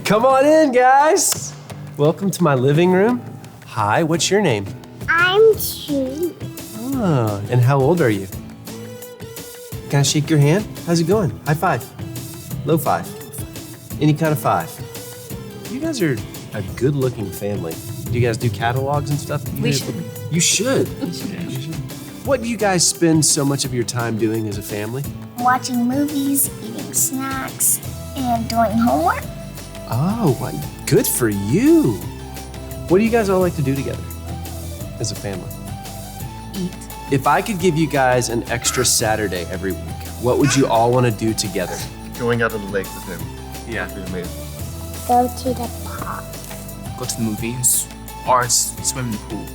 Come on in, guys. Welcome to my living room. Hi, what's your name? I'm 2. Oh, and how old are you? Can I shake your hand? How's it going? High five. Low five. Any kind of five. You guys are a good-looking family. Do you guys do catalogs and stuff? We should. You should. What do you guys spend so much of your time doing as a family? Watching movies, eating snacks, and doing homework. Oh, good for you. What do you guys all like to do together as a family? Eat. If I could give you guys an extra Saturday every week, what would you all want to do together? Going out on the lake with him. Yeah. That'd be amazing. Go to the park. Go to the movies or swim in the pool.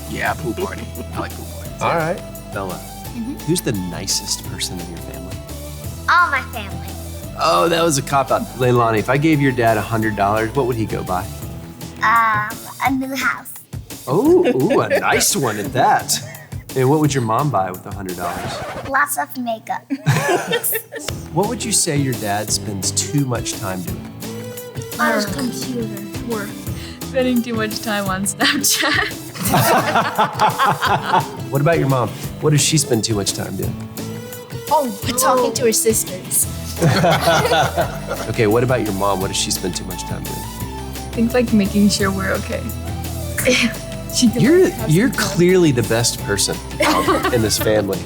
Yeah, pool party. I like pool parties. All right. Bella, who's the nicest person in your family? All my family. Oh, that was a cop-out. Leilani, if I gave your dad $100, what would he go buy? A new house. Oh, ooh, a nice one at that. And what would your mom buy with $100? Lots of makeup. What would you say your dad spends too much time doing? On his computer. We're spending too much time on Snapchat. What about your mom? What does she spend too much time doing? Talking to her sisters. Okay, what about your mom? What does she spend too much time doing? Things like making sure we're okay. She can You're clearly the best person in this family.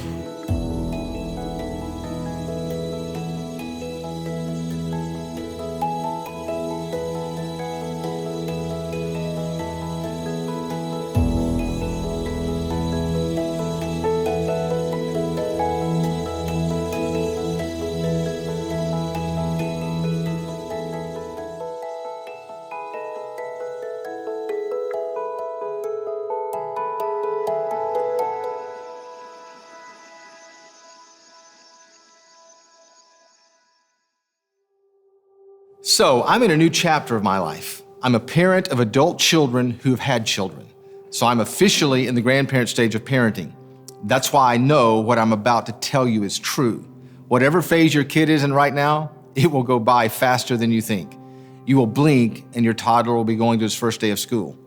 So, I'm in a new chapter of my life. I'm a parent of adult children who have had children. So, I'm officially in the grandparent stage of parenting. That's why I know what I'm about to tell you is true. Whatever phase your kid is in right now, it will go by faster than you think. You will blink and your toddler will be going to his first day of school.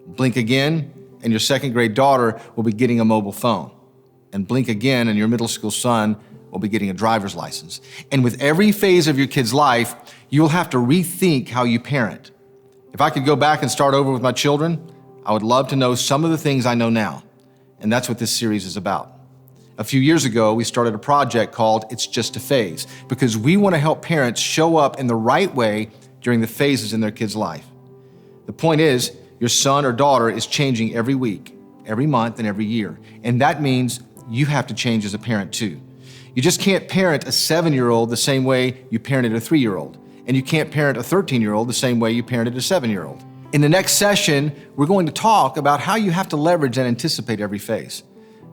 Blink again and your second grade daughter will be getting a mobile phone. And blink again and your middle school son will be getting a driver's license. And with every phase of your kid's life, you'll have to rethink how you parent. If I could go back and start over with my children, I would love to know some of the things I know now. And that's what this series is about. A few years ago, we started a project called It's Just a Phase, because we want to help parents show up in the right way during the phases in their kid's life. The point is, your son or daughter is changing every week, every month, and every year. And that means you have to change as a parent too. You just can't parent a 7-year-old the same way you parented a 3-year-old. And you can't parent a 13-year-old the same way you parented a 7-year-old. In the next session, we're going to talk about how you have to leverage and anticipate every phase.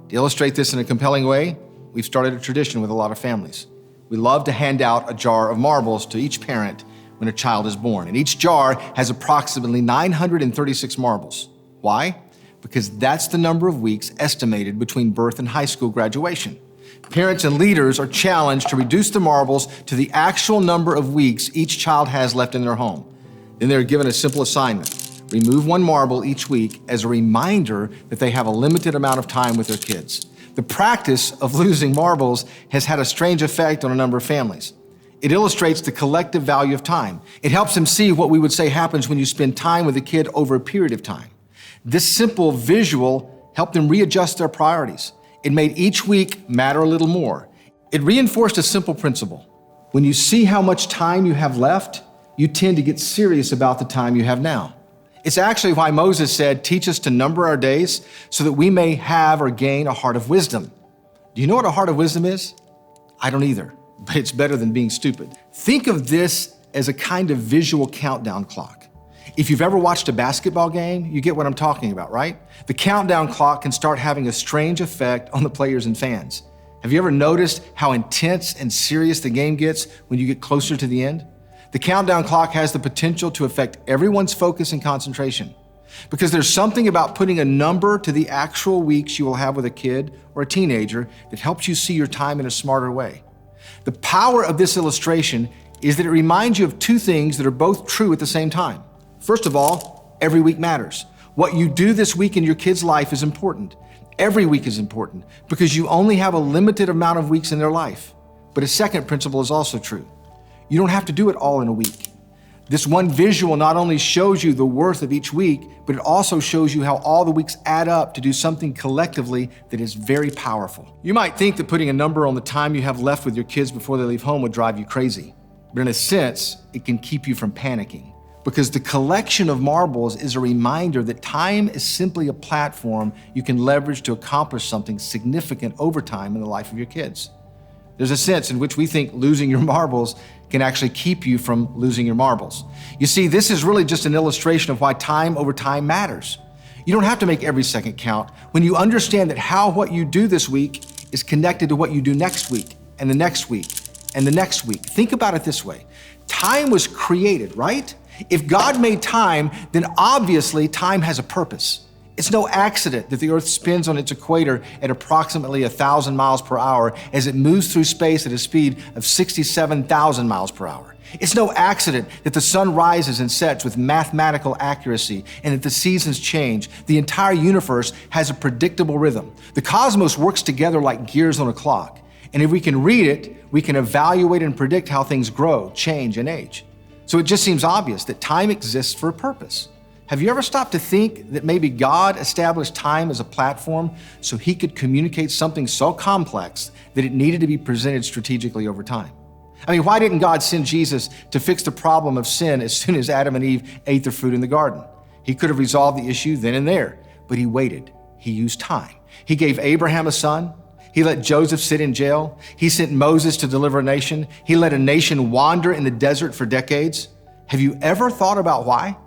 To illustrate this in a compelling way, we've started a tradition with a lot of families. We love to hand out a jar of marbles to each parent when a child is born. And each jar has approximately 936 marbles. Why? Because that's the number of weeks estimated between birth and high school graduation. Parents and leaders are challenged to reduce the marbles to the actual number of weeks each child has left in their home. Then they're given a simple assignment. Remove 1 marble each week as a reminder that they have a limited amount of time with their kids. The practice of losing marbles has had a strange effect on a number of families. It illustrates the collective value of time. It helps them see what we would say happens when you spend time with a kid over a period of time. This simple visual helped them readjust their priorities. It made each week matter a little more. It reinforced a simple principle. When you see how much time you have left, you tend to get serious about the time you have now. It's actually why Moses said, "Teach us to number our days so that we may have or gain a heart of wisdom." Do you know what a heart of wisdom is? I don't either, but it's better than being stupid. Think of this as a kind of visual countdown clock. If you've ever watched a basketball game, you get what I'm talking about, right? The countdown clock can start having a strange effect on the players and fans. Have you ever noticed how intense and serious the game gets when you get closer to the end? The countdown clock has the potential to affect everyone's focus and concentration, because there's something about putting a number to the actual weeks you will have with a kid or a teenager that helps you see your time in a smarter way. The power of this illustration is that it reminds you of two things that are both true at the same time. First of all, every week matters. What you do this week in your kid's life is important. Every week is important because you only have a limited amount of weeks in their life. But a second principle is also true. You don't have to do it all in a week. This one visual not only shows you the worth of each week, but it also shows you how all the weeks add up to do something collectively that is very powerful. You might think that putting a number on the time you have left with your kids before they leave home would drive you crazy. But in a sense, it can keep you from panicking. Because the collection of marbles is a reminder that time is simply a platform you can leverage to accomplish something significant over time in the life of your kids. There's a sense in which we think losing your marbles can actually keep you from losing your marbles. You see, this is really just an illustration of why time over time matters. You don't have to make every second count when you understand that how what you do this week is connected to what you do next week and the next week and the next week. Think about it this way. Time was created, right? If God made time, then obviously time has a purpose. It's no accident that the Earth spins on its equator at approximately 1,000 miles per hour as it moves through space at a speed of 67,000 miles per hour. It's no accident that the sun rises and sets with mathematical accuracy and that the seasons change. The entire universe has a predictable rhythm. The cosmos works together like gears on a clock. And if we can read it, we can evaluate and predict how things grow, change, and age. So it just seems obvious that time exists for a purpose. Have you ever stopped to think that maybe God established time as a platform so he could communicate something so complex that it needed to be presented strategically over time? I mean, why didn't God send Jesus to fix the problem of sin as soon as Adam and Eve ate the fruit in the garden? He could have resolved the issue then and there, but he waited. He used time. He gave Abraham a son. He let Joseph sit in jail. He sent Moses to deliver a nation. He let a nation wander in the desert for decades. Have you ever thought about why?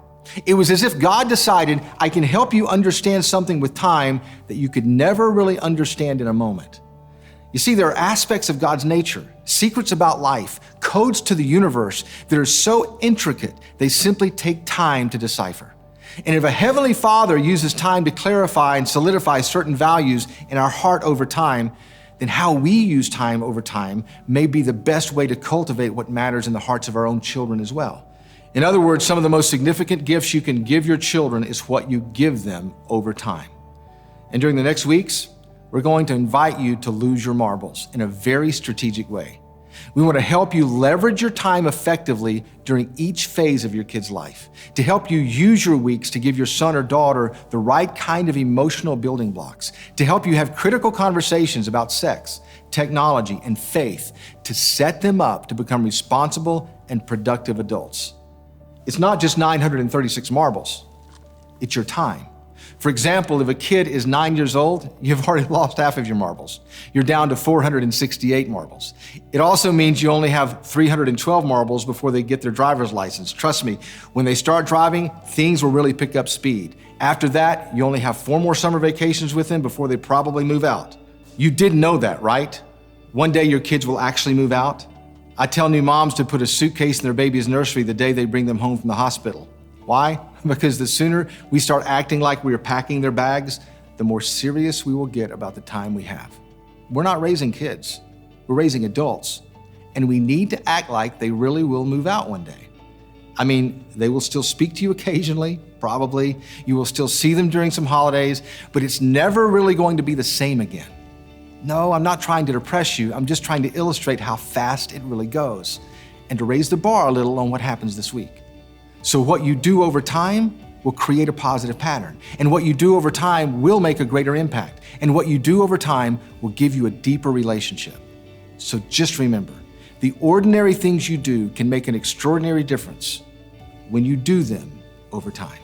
It was as if God decided, I can help you understand something with time that you could never really understand in a moment. You see, there are aspects of God's nature, secrets about life, codes to the universe that are so intricate, they simply take time to decipher. And if a Heavenly Father uses time to clarify and solidify certain values in our heart over time, then how we use time over time may be the best way to cultivate what matters in the hearts of our own children as well. In other words, some of the most significant gifts you can give your children is what you give them over time. And during the next weeks, we're going to invite you to lose your marbles in a very strategic way. We want to help you leverage your time effectively during each phase of your kid's life, to help you use your weeks to give your son or daughter the right kind of emotional building blocks, to help you have critical conversations about sex, technology, and faith, to set them up to become responsible and productive adults. It's not just 936 marbles, it's your time. For example, if a kid is 9 years old, you've already lost half of your marbles. You're down to 468 marbles. It also means you only have 312 marbles before they get their driver's license. Trust me, when they start driving, things will really pick up speed. After that, you only have 4 more summer vacations with them before they probably move out. You didn't know that, right? One day your kids will actually move out. I tell new moms to put a suitcase in their baby's nursery the day they bring them home from the hospital. Why? Because the sooner we start acting like we are packing their bags, the more serious we will get about the time we have. We're not raising kids, we're raising adults, and we need to act like they really will move out one day. I mean, they will still speak to you occasionally, probably. You will still see them during some holidays, but it's never really going to be the same again. No, I'm not trying to depress you. I'm just trying to illustrate how fast it really goes and to raise the bar a little on what happens this week. So what you do over time will create a positive pattern. And what you do over time will make a greater impact. And what you do over time will give you a deeper relationship. So just remember, the ordinary things you do can make an extraordinary difference when you do them over time.